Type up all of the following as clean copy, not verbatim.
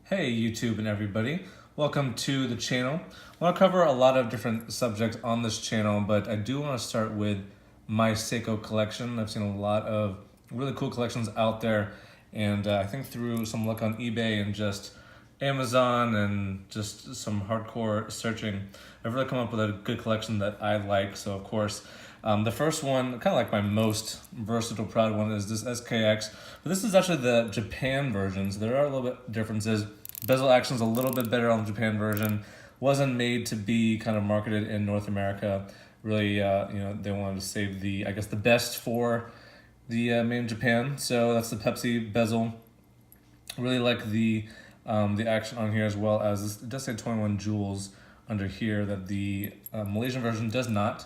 Hey YouTube and everybody, welcome to the channel. I want to cover a lot of different subjects on this channel, but I do want to start with my Seiko collection. I've seen a lot of really cool collections out there, and I think through some luck on eBay and just Amazon and just some hardcore searching, I've really come up with a good collection that I like. So of course, the first one, kind of like my most versatile proud one, is this SKX. But this is actually the Japan version, so there are a little bit differences. Bezel action's a little bit better on the Japan version. Wasn't made to be kind of marketed in North America. Really, they wanted to save the best for the made in Japan. So that's the Pepsi bezel. Really like the action on here, as well as this, it does say 21 jewels under here that the Malaysian version does not.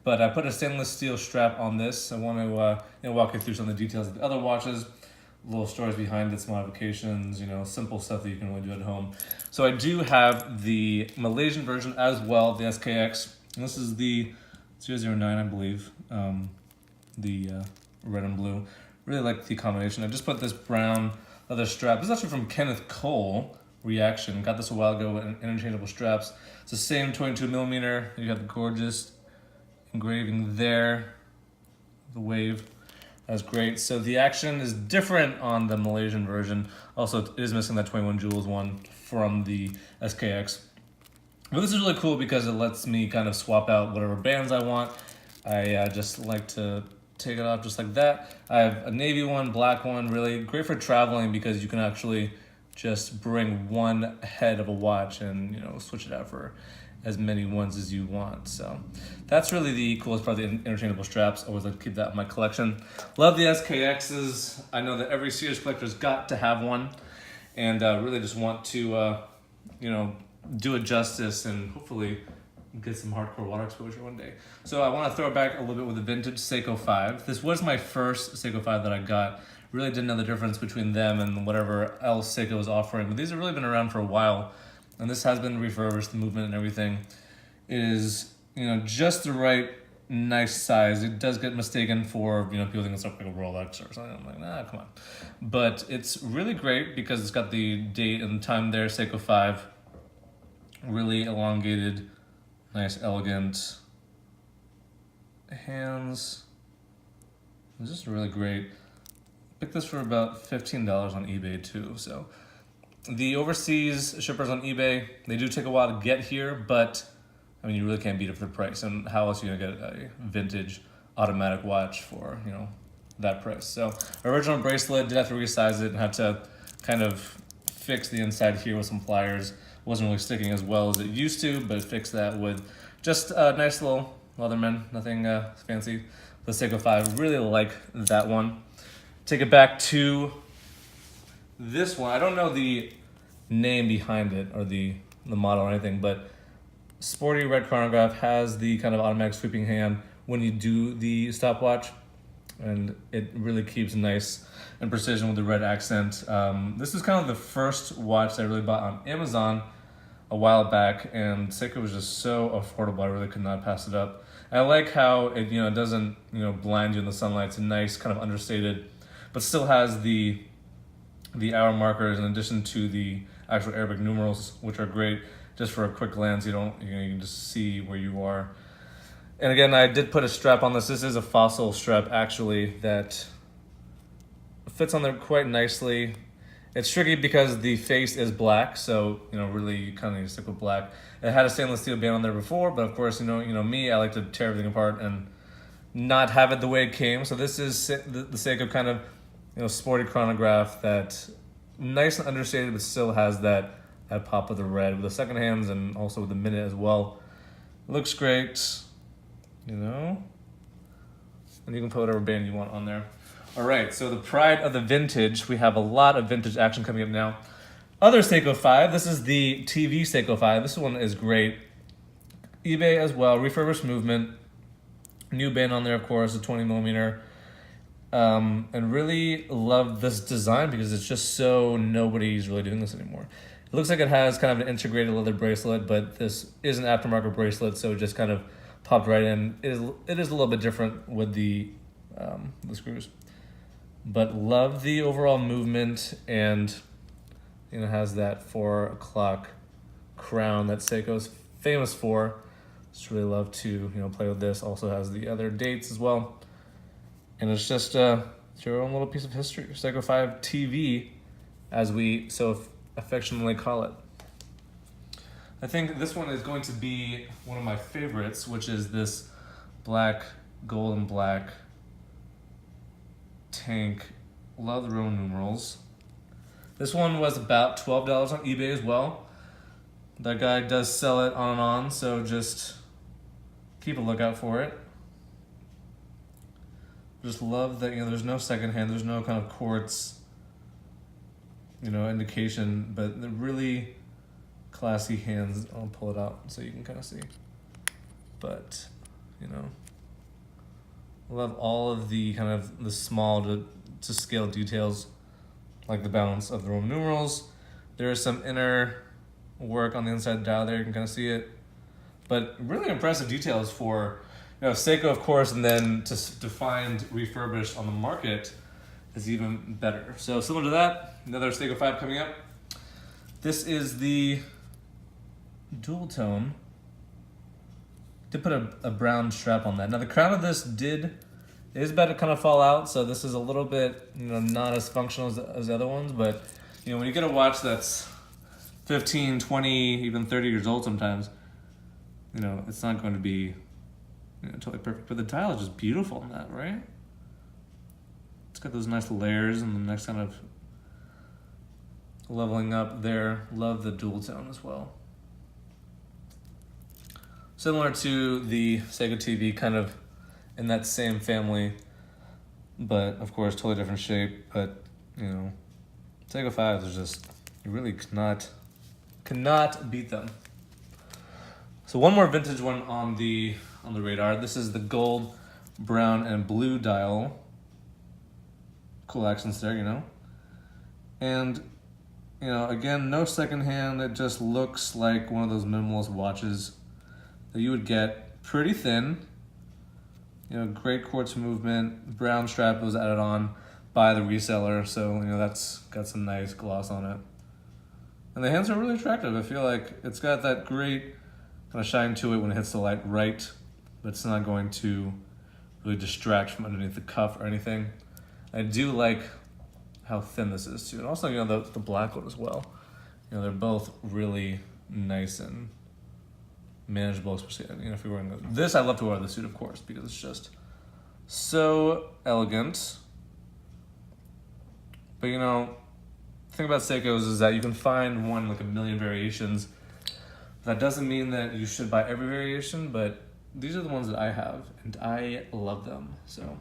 But I put a stainless steel strap on this. I want to walk you through some of the details of the other watches, little stories behind its modifications, simple stuff that you can really do at home. So I do have the Malaysian version as well, the SKX. And this is the 009, I believe, the red and blue. Really like the combination. I just put this brown leather strap. This is actually from Kenneth Cole Reaction. Got this a while ago in interchangeable straps. It's the same 22 millimeter. You have the gorgeous engraving there, the wave. That's great. So the action is different on the Malaysian version. Also, it is missing that 21 jewels one from the SKX. But this is really cool because it lets me kind of swap out whatever bands I want. I just like to take it off just like that. I have a navy one, black one, really great for traveling because you can actually just bring one head of a watch and switch it out for as many ones as you want. So that's really the coolest part of the interchangeable straps. Always like to keep that in my collection. Love the SKXs. I know that every Sears collector's got to have one, and really just want to do it justice and hopefully get some hardcore water exposure one day. So I want to throw it back a little bit with a vintage Seiko 5. This was my first Seiko 5 that I got. Really didn't know the difference between them and whatever else Seiko was offering, but these have really been around for a while. And this has been refurbished, the movement and everything is, just the right, nice size. It does get mistaken for, people think it's like a Rolex or something. I'm like, nah, come on. But it's really great because it's got the date and time there, Seiko 5. Really elongated, nice, elegant hands. It's just really great. Picked this for about $15 on eBay too, so. The overseas shippers on eBay, they do take a while to get here, but you really can't beat it for the price. And how else are you gonna get a vintage automatic watch for, that price? So original bracelet, did have to resize it and had to kind of fix the inside here with some pliers. Wasn't really sticking as well as it used to, but fixed that with just a nice little Leatherman, nothing fancy. The Seiko 5, really like that one. Take it back to this one. I don't know the name behind it or the model or anything, but sporty red chronograph, has the kind of automatic sweeping hand when you do the stopwatch, and it really keeps nice and precision with the red accent. This is kind of the first watch that I really bought on Amazon a while back, and Seiko was just so affordable. I really could not pass it up. And I like how it it doesn't blind you in the sunlight. It's a nice kind of understated, but still has the hour markers in addition to the actual Arabic numerals, which are great just for a quick glance. You can just see where you are. And again, I did put a strap on this. This is a fossil strap actually that fits on there quite nicely. It's tricky because the face is black, so really you kind of need to stick with black. It had a stainless steel band on there before, but of course me, I like to tear everything apart and not have it the way it came. So this is the Seiko kind of sporty chronograph that nice and understated, but still has that pop of the red with the second hands and also with the minute as well. Looks great, and you can put whatever band you want on there. All right, so the pride of the vintage. We have a lot of vintage action coming up now. Other Seiko 5. This is the TV Seiko 5. This one is great. eBay as well. Refurbished movement. New band on there, of course, a 20 millimeter. And really love this design because it's just so nobody's really doing this anymore. It looks like it has kind of an integrated leather bracelet, but this is an aftermarket bracelet, so it just kind of popped right in. It is a little bit different with the screws, but love the overall movement and And it has that 4 o'clock crown that Seiko's famous for. Just really love to play with this. Also has the other dates as well. And it's just it's your own little piece of history. Seiko 5 TV, as we so affectionately call it. I think this one is going to be one of my favorites, which is this black, gold and black tank. Love the Roman numerals. This one was about $12 on eBay as well. That guy does sell it on and on, so just keep a lookout for it. Just love that there's no secondhand, there's no kind of quartz indication, but the really classy hands. I'll pull it out so you can kind of see. But love all of the kind of the small to scale details, like the balance of the Roman numerals. There is some inner work on the inside dial there, you can kind of see it. But really impressive details for Seiko, of course, and then to find refurbished on the market is even better. So similar to that, another Seiko 5 coming up. This is the dual tone. Did put a brown strap on that. Now the crown of this is about to kind of fall out, so this is a little bit not as functional as the other ones, but when you get a watch that's 15, 20, even 30 years old sometimes, it's not going to be totally perfect, but the dial is just beautiful in that, right? It's got those nice layers and the next kind of leveling up there. Love the dual tone as well. Similar to the Seiko TV, kind of in that same family, but of course totally different shape. But Seiko 5s are just, you really cannot beat them. So one more vintage one on the radar. This is the gold, brown, and blue dial. Cool accents there, And again, no secondhand. It just looks like one of those minimalist watches that you would get. Pretty thin. Great quartz movement. Brown strap was added on by the reseller, so that's got some nice gloss on it. And the hands are really attractive. I feel like it's got that great kind of shine to it when it hits the light right, but it's not going to really distract from underneath the cuff or anything. I do like how thin this is too. And also, the black one as well. They're both really nice and manageable, especially if you're wearing this. I love to wear the suit, of course, because it's just so elegant. But the thing about Seikos is that you can find one like a million variations. That doesn't mean that you should buy every variation, but these are the ones that I have, and I love them. So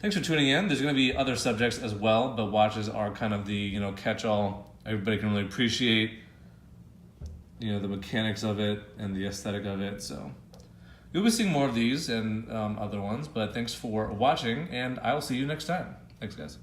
thanks for tuning in. There's going to be other subjects as well, but watches are kind of the catch-all. Everybody can really appreciate the mechanics of it and the aesthetic of it. So you'll be seeing more of these and other ones, but thanks for watching, and I will see you next time. Thanks, guys.